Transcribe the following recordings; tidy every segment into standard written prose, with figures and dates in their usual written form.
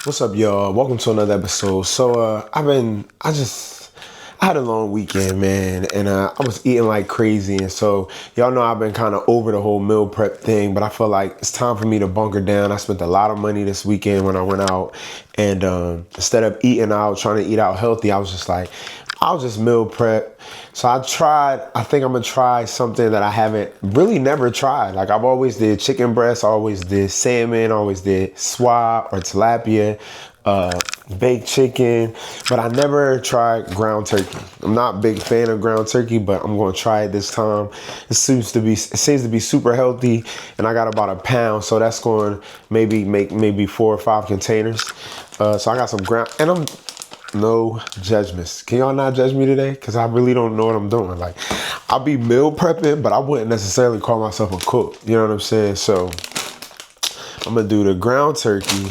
What's up, y'all? Welcome to another episode. So, I had a long weekend, man, and I was eating like crazy. And so, y'all know I've been kind of over the whole meal prep thing, but I feel like it's time for me to bunker down. I spent a lot of money this weekend when I went out, and instead of eating out, trying to eat out healthy, I was just like, I'll just meal prep. So I think I'm gonna try something that I haven't really never tried. Like I've always did chicken breast, I always did salmon, I always did swab or tilapia, baked chicken, but I never tried ground turkey. I'm not a big fan of ground turkey, but I'm gonna try it this time. It seems to be super healthy, and I got about a pound, so that's going to maybe make 4 or 5 containers. So I got some ground, and no judgments. Can y'all not judge me today? Because I really don't know what I'm doing. Like, I'll be meal prepping, but I wouldn't necessarily call myself a cook. You know what I'm saying? So I'm going to do the ground turkey.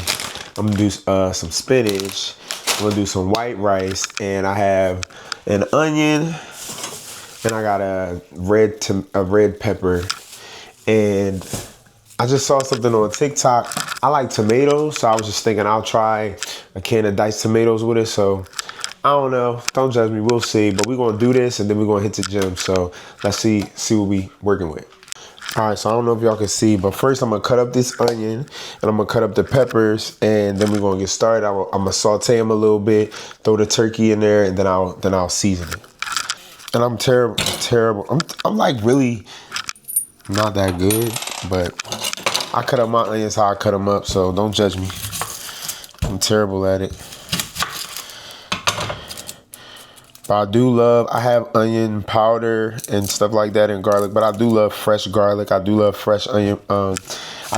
I'm going to do some spinach. I'm going to do some white rice. And I have an onion. And I got a red pepper. And I just saw something on TikTok. I like tomatoes, so I was just thinking I'll try a can of diced tomatoes with it. So I don't know. Don't judge me. We'll see. But we're going to do this, and then we're going to hit the gym. So let's see what we working with. All right, so I don't know if y'all can see, but first I'm going to cut up this onion, and I'm going to cut up the peppers, and then we're going to get started. I'm going to saute them a little bit, throw the turkey in there, and then I'll season it. And I'm terrible. I'm like really not that good, but I cut up my onions how I cut them up, so don't judge me. I'm terrible at it. But I have onion powder and stuff like that and garlic, but I do love fresh garlic. I do love fresh onion. I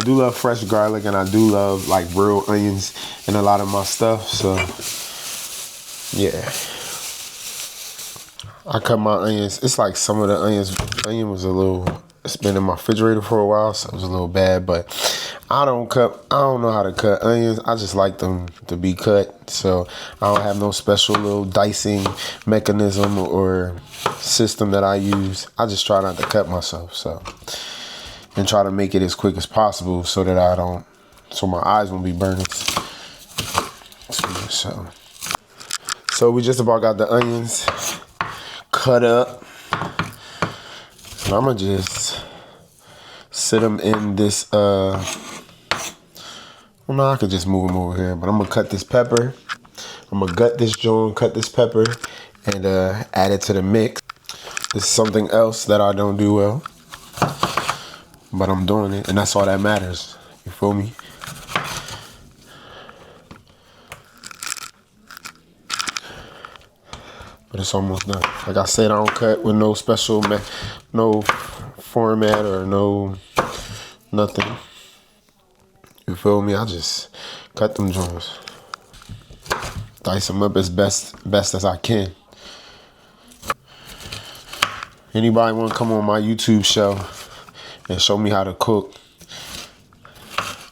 do love fresh garlic, and I do love like real onions in a lot of my stuff. So yeah, I cut my onions. It's like some of the onion was a little, it's been in my refrigerator for a while, so it was a little bad, but I don't know how to cut onions. I just like them to be cut. So I don't have no special little dicing mechanism or system that I use. I just try not to cut myself. So, and try to make it as quick as possible so that so my eyes won't be burning. So we just about got the onions cut up. And I'm gonna just sit them in this, well, no, I could just move them over here, but I'm gonna cut this pepper. I'm gonna gut this joint, cut this pepper, and add it to the mix. This is something else that I don't do well, but I'm doing it, and that's all that matters. You feel me? But it's almost done. Like I said, I don't cut with no special, no format or no nothing. You feel me? I just cut them joints. Dice them up as best as I can. Anybody want to come on my YouTube show and show me how to cook,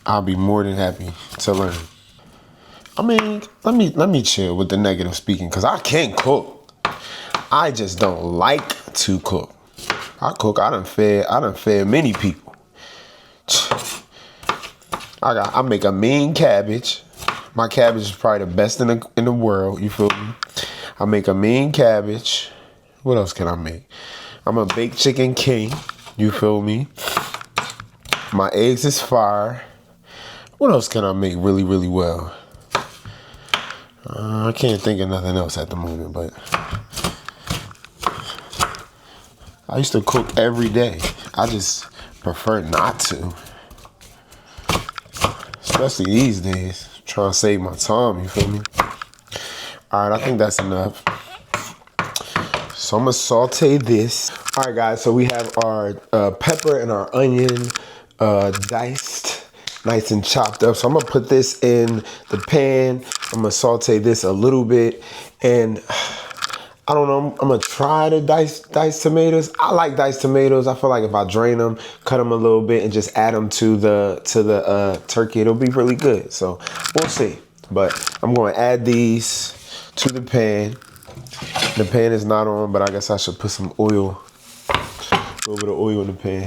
I'll be more than happy to learn. I mean, let me chill with the negative speaking, because I can cook. I just don't like to cook. I cook. I done fed many people. I make a mean cabbage. My cabbage is probably the best in the world. You feel me? I make a mean cabbage. What else can I make? I'm a baked chicken king. You feel me? My eggs is fire. What else can I make really, really well? I can't think of nothing else at the moment, but I used to cook every day. I just prefer not to. Especially these days. Trying to save my time, you feel me? Alright, I think that's enough. So I'm going to saute this. Alright guys, so we have our pepper and our onion diced, nice and chopped up. So I'm going to put this in the pan. I'm going to saute this a little bit. And I don't know, I'm going to try to dice tomatoes. I like diced tomatoes. I feel like if I drain them, cut them a little bit, and just add them to the turkey, it'll be really good. So we'll see. But I'm going to add these to the pan. The pan is not on, but I guess I should put some oil, a little bit of oil in the pan.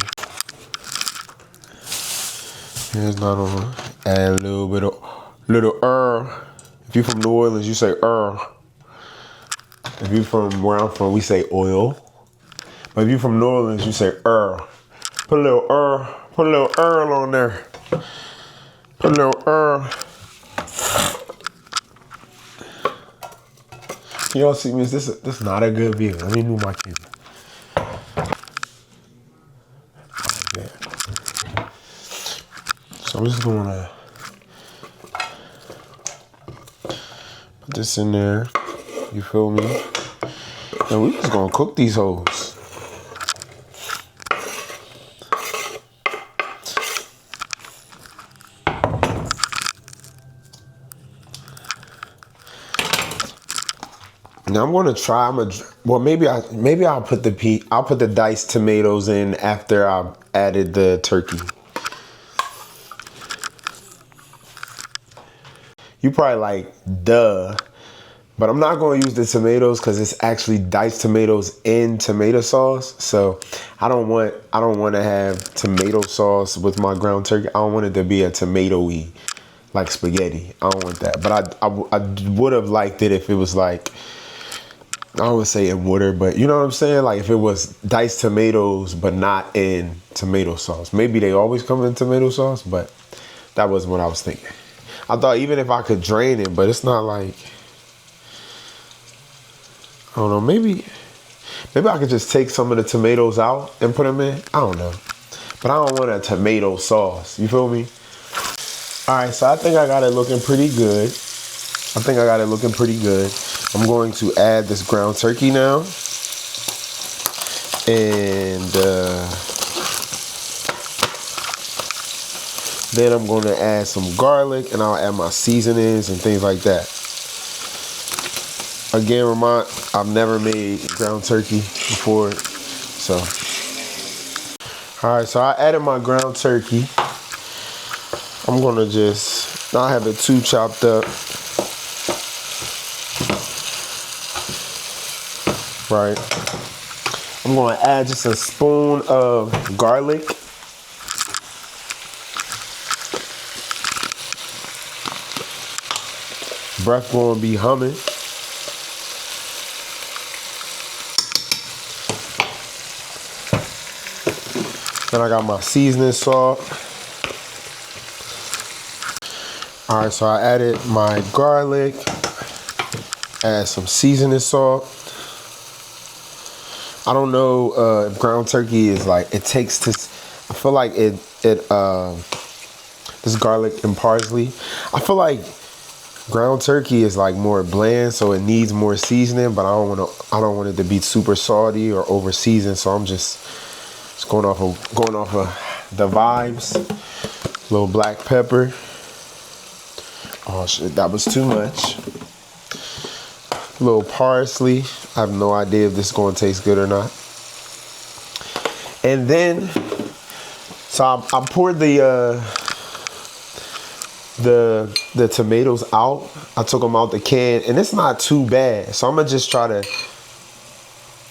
It's not on. Add a little bit of Little If you from New Orleans, you say If you from where I'm from, we say oil. But if you from New Orleans, you say Put a little put a little Earl on there. Put a little Earl. You don't see me, this not a good view. Let me move my camera. So I'm just gonna put this in there. You feel me? And we just gonna cook these hoes. Now I'm gonna try. Well, maybe I'll put the diced tomatoes in after I've added the turkey. You probably like, duh, but I'm not gonna use the tomatoes because it's actually diced tomatoes in tomato sauce. So I don't want to have tomato sauce with my ground turkey. I don't want it to be a tomato-y like spaghetti. I don't want that. But I would have liked it if it was like, I would say in water, but you know what I'm saying? Like if it was diced tomatoes, but not in tomato sauce. Maybe they always come in tomato sauce, but that wasn't what I was thinking. I thought even if I could drain it, but it's not like, I don't know, maybe I could just take some of the tomatoes out and put them in. I don't know. But I don't want a tomato sauce. You feel me? All right, so I think I got it looking pretty good. I'm going to add this ground turkey now. And then I'm going to add some garlic and I'll add my seasonings and things like that. Again, I've never made ground turkey before. So, all right, so I added my ground turkey. I'm going to just not have it too chopped up. Right. I'm going to add just a spoon of garlic. Breath going to be humming. Then I got my seasoning salt. All right, so I added my garlic. Add some seasoning salt. I don't know if ground turkey is like, it takes this, I feel like this garlic and parsley, I feel like ground turkey is like more bland, so it needs more seasoning, but I don't want it to be super salty or over seasoned, so I'm just going off of the vibes. A little black pepper. Oh shit, that was too much. A little parsley. I have no idea if this is going to taste good or not. And then, so I poured the tomatoes out. I took them out the can, and it's not too bad. So I'm gonna just try to.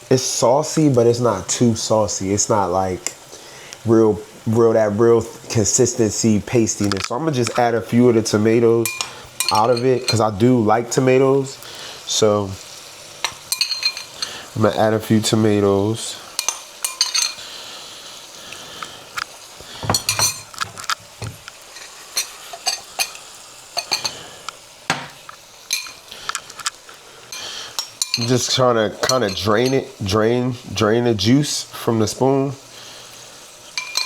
It's saucy, but it's not too saucy. It's not like real consistency pastiness. So I'm gonna just add a few of the tomatoes out of it because I do like tomatoes. So I'm gonna add a few tomatoes. I'm just trying to kind of drain the juice from the spoon.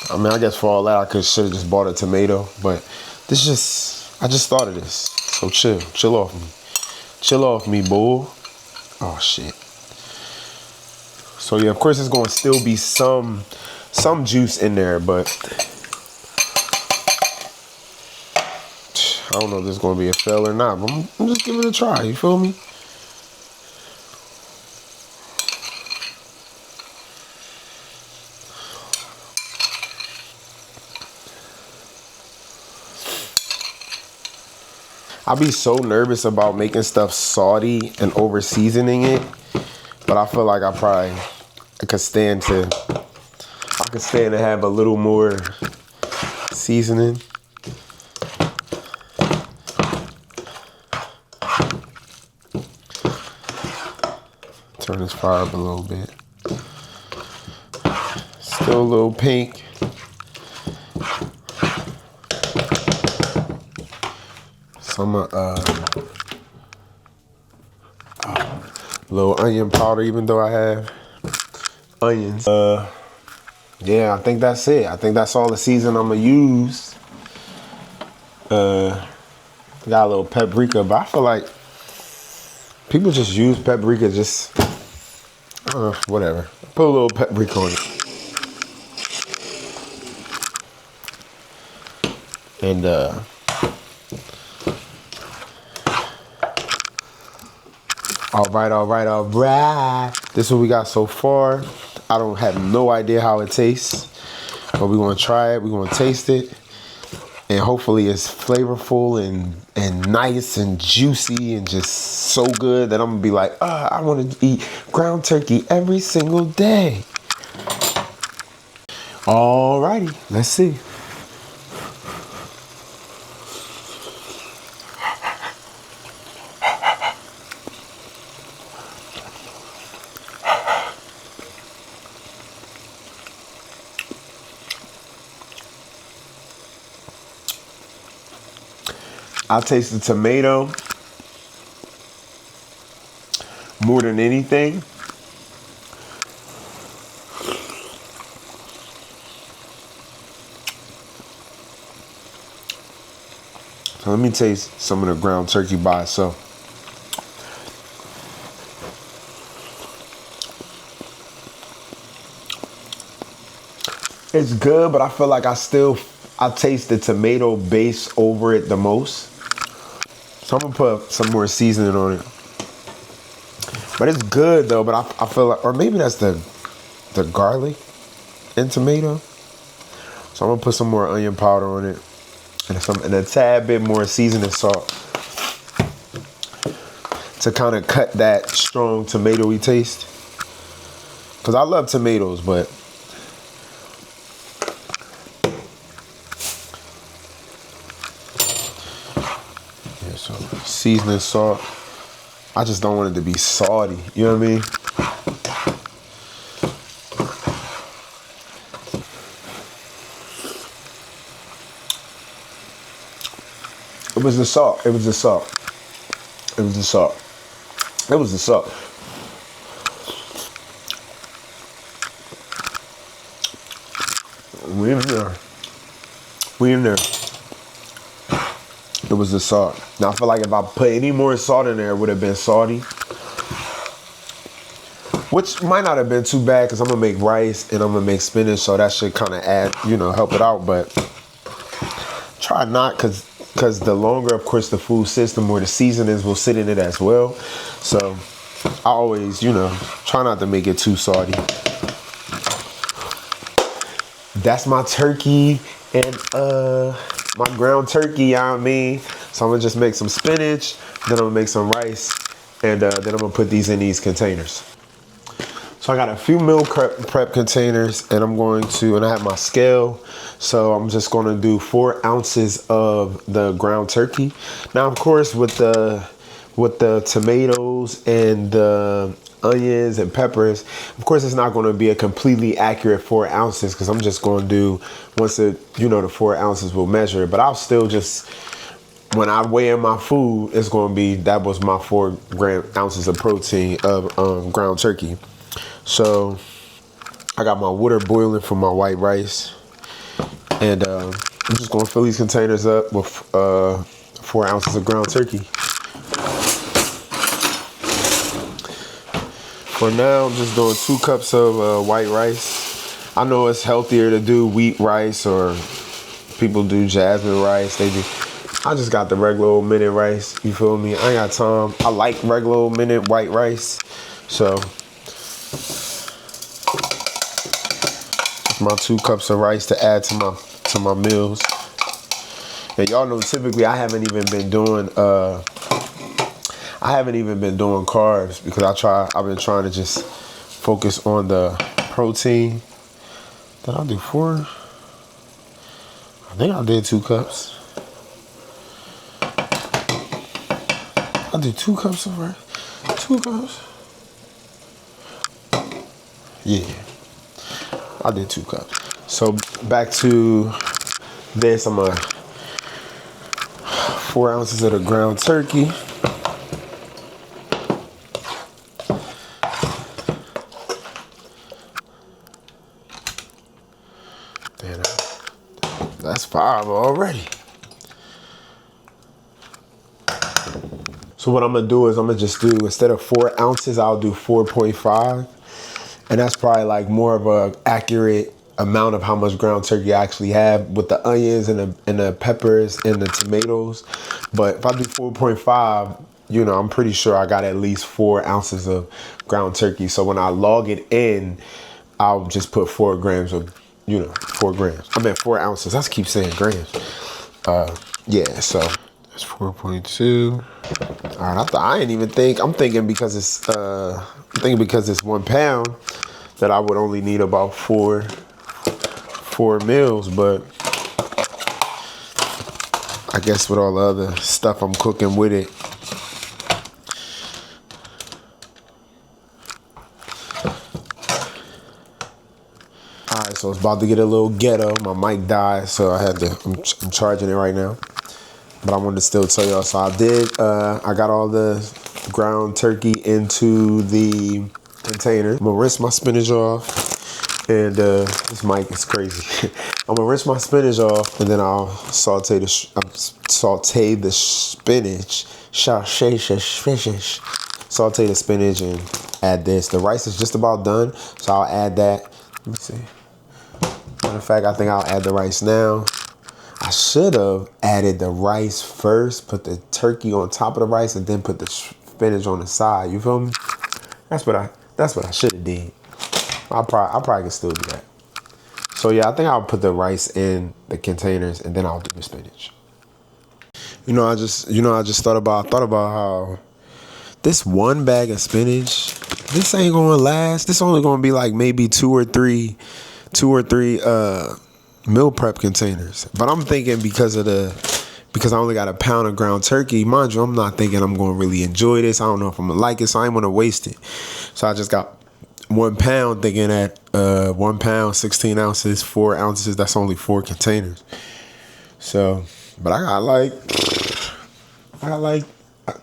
I mean, I guess for all that, I should have just bought a tomato, but I just thought of this. So chill off me. Chill off me, bull. Oh shit. So yeah, of course there's gonna still be some juice in there, but I don't know if this is gonna be a fail or not, but I'm just giving it a try, you feel me? I be so nervous about making stuff salty and over seasoning it, but I feel like I could stand to have a little more seasoning. Turn this fire up a little bit. Still a little pink. Some little onion powder, even though I have onions. Yeah, I think that's it. I think that's all the season I'm gonna use. Got a little paprika, but I feel like people just use paprika just, whatever. Put a little paprika on it. And all right. This is what we got so far. I don't have no idea how it tastes, but we're gonna try it. We're gonna taste it, and hopefully it's flavorful and nice and juicy and just so good that I'm gonna be like, I want to eat ground turkey every single day. Alrighty, let's see. I taste the tomato more than anything. So let me taste some of the ground turkey by itself. It's good, but I feel like I taste the tomato base over it the most. So I'm gonna put some more seasoning on it. But it's good though, but I feel like, or maybe that's the garlic and tomato. So I'm gonna put some more onion powder on it and a tad bit more seasoning salt to kind of cut that strong tomatoey taste. Cause I love tomatoes, but so seasoning salt. I just don't want it to be salty. You know what I mean? It was the salt. It was the salt. It was the salt. It was the salt. We in there. We in there. It was the salt. Now I feel like if I put any more salt in there, it would have been salty. Which might not have been too bad because I'm going to make rice and I'm going to make spinach. So that should kind of add, help it out. But try not because the longer, of course, the food sits, the more the seasonings will sit in it as well. So I always, try not to make it too salty. That's my turkey and my ground turkey, you know what I mean? So I'm gonna just make some spinach, then I'm gonna make some rice, and then I'm gonna put these in these containers. So I got a few meal prep containers, and and I have my scale. So I'm just gonna do 4 ounces of the ground turkey. Now, of course, with the tomatoes and the onions and peppers, of course, it's not gonna be a completely accurate 4 ounces because I'm just gonna do, once the 4 ounces will measure it. But I'll still just, when I weigh in my food, it's gonna be, that was my 4 ounces of protein of ground turkey. So I got my water boiling for my white rice, and I'm just gonna fill these containers up with 4 ounces of ground turkey. For now, I'm just doing 2 cups of white rice. I know it's healthier to do wheat rice, or people do jasmine rice. I just got the regular old minute rice. You feel me? I ain't got time. I like regular old minute white rice. So my 2 cups of rice to add to my meals. And y'all know typically I haven't even been doing carbs because I've been trying to just focus on the protein. Did I do 4? I think I did 2 cups. I did 2 cups of rice. 2 cups. Yeah, I did 2 cups. So back to this, I'm gonna 4 ounces of the ground turkey. Damn, that's 5 already. So what I'm gonna do is I'm gonna just do, instead of 4 ounces, I'll do 4.5. And that's probably like more of a accurate amount of how much ground turkey I actually have with the onions and the peppers and the tomatoes. But if I do 4.5, you know, I'm pretty sure I got at least 4 ounces of ground turkey. So when I log it in, I'll just put 4 grams of, 4 grams. I meant 4 ounces. I keep saying grams. Yeah, so that's 4.2. All right, I ain't even think. I'm thinking because it's 1 pound that I would only need about 4 meals, but I guess with all the other stuff I'm cooking with it. All right, so it's about to get a little ghetto. My mic died, so I'm charging it right now. But I wanted to still tell y'all. So I got all the ground turkey into the container. I'm gonna rinse my spinach off. And this mic is crazy. I'm gonna rinse my spinach off, and then I'll saute the spinach. Saute the spinach and add this. The rice is just about done, so I'll add that. Let me see. Matter of fact, I think I'll add the rice now. I should have added the rice first, put the turkey on top of the rice, and then put the spinach on the side. You feel me? That's what I should have did. I probably can still do that. So yeah, I think I'll put the rice in the containers and then I'll do the spinach. I just thought about how this 1 bag of spinach, this ain't gonna last. This only gonna be like maybe two or three meal prep containers. But I'm thinking because I only got a pound of ground turkey, mind you, I'm not thinking I'm gonna really enjoy this. I don't know if I'm gonna like it, so I ain't gonna waste it. So I just got 1 pound, thinking that 1 pound, 16 ounces, 4 ounces, that's only 4 containers. So, but I got like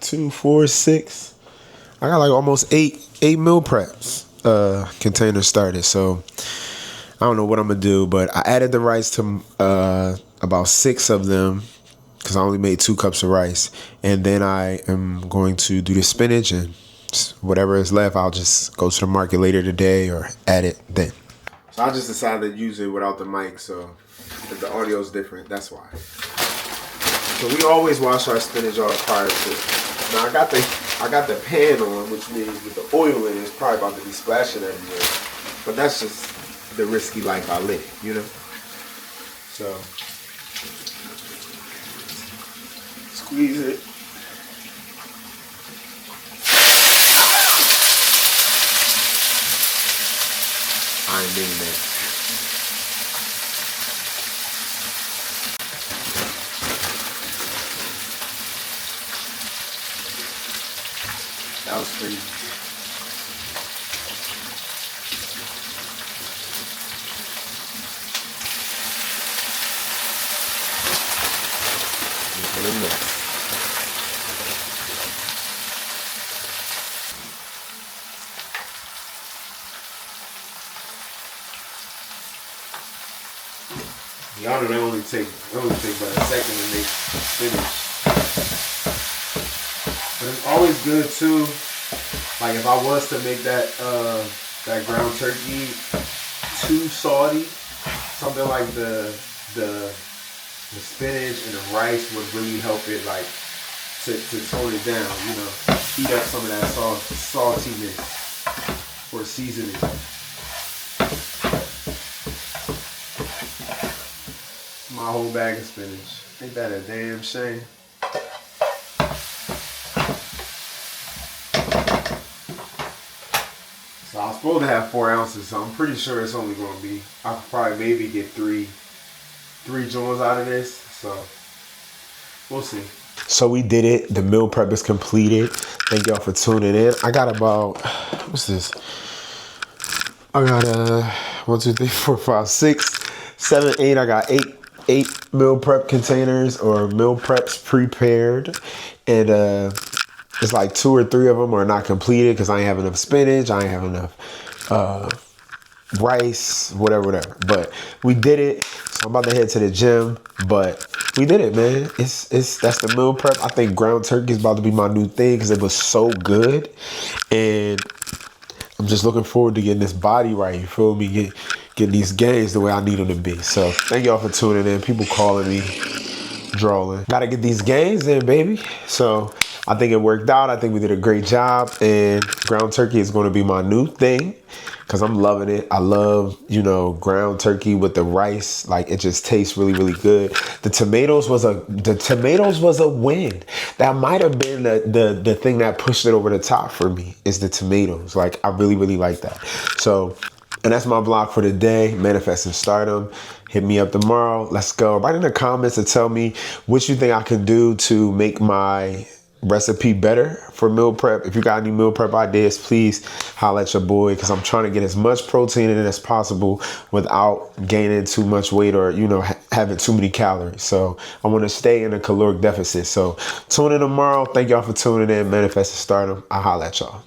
2, 4, 6. I got like almost 8 meal preps containers started. So I don't know what I'm gonna do, but I added the rice to about 6 of them because I only made 2 cups of rice, and then I am going to do the spinach, and whatever is left, I'll just go to the market later today or add it then. So I just decided to use it without the mic, so if the audio is different, that's why. So we always wash our spinach off prior to. Now I got the pan on, which means with the oil in it, it's probably about to be splashing everywhere. But that's just the risky life I live, So squeeze it. I ain't doing that. That was crazy. Put in there. Y'all know they only take about a second to make spinach. But it's always good too. Like if I was to make that ground turkey too salty, something like the spinach and the rice would really help it, like to tone it down. Eat up some of that saltiness or seasoning. My whole bag of spinach. Ain't that a damn shame? So I was supposed to have 4 ounces, so I'm pretty sure it's only going to be, I could probably maybe get three joints out of this. So we'll see. So we did it. The meal prep is completed. Thank y'all for tuning in. I got about, what's this? I got 1, 2, 3, 4, 5, 6, 7, 8. I got eight meal prep containers or meal preps prepared, and it's like 2 or 3 of them are not completed because I ain't have enough spinach. I ain't have enough rice, whatever. But we did it. So I'm about to head to the gym, but we did it, man. It's that's the meal prep. I think ground turkey is about to be my new thing because it was so good, and I'm just looking forward to getting this body right. You feel me? Getting these gains the way I need them to be. So thank y'all for tuning in. People calling me, drawing. Got to get these gains in, baby. So I think it worked out. I think we did a great job, and ground turkey is going to be my new thing because I'm loving it. I love, ground turkey with the rice. Like, it just tastes really, really good. The tomatoes was a win. That might have been the thing that pushed it over the top for me, is the tomatoes. Like, I really, really like that. So, and that's my vlog for today, Manifesting Stardom. Hit me up tomorrow. Let's go. Write in the comments and tell me what you think I can do to make my recipe better for meal prep. If you got any meal prep ideas, please holla at your boy, because I'm trying to get as much protein in as possible without gaining too much weight or, having too many calories. So I want to stay in a caloric deficit. So tune in tomorrow. Thank y'all for tuning in. Manifesting Stardom. I'll holla at y'all.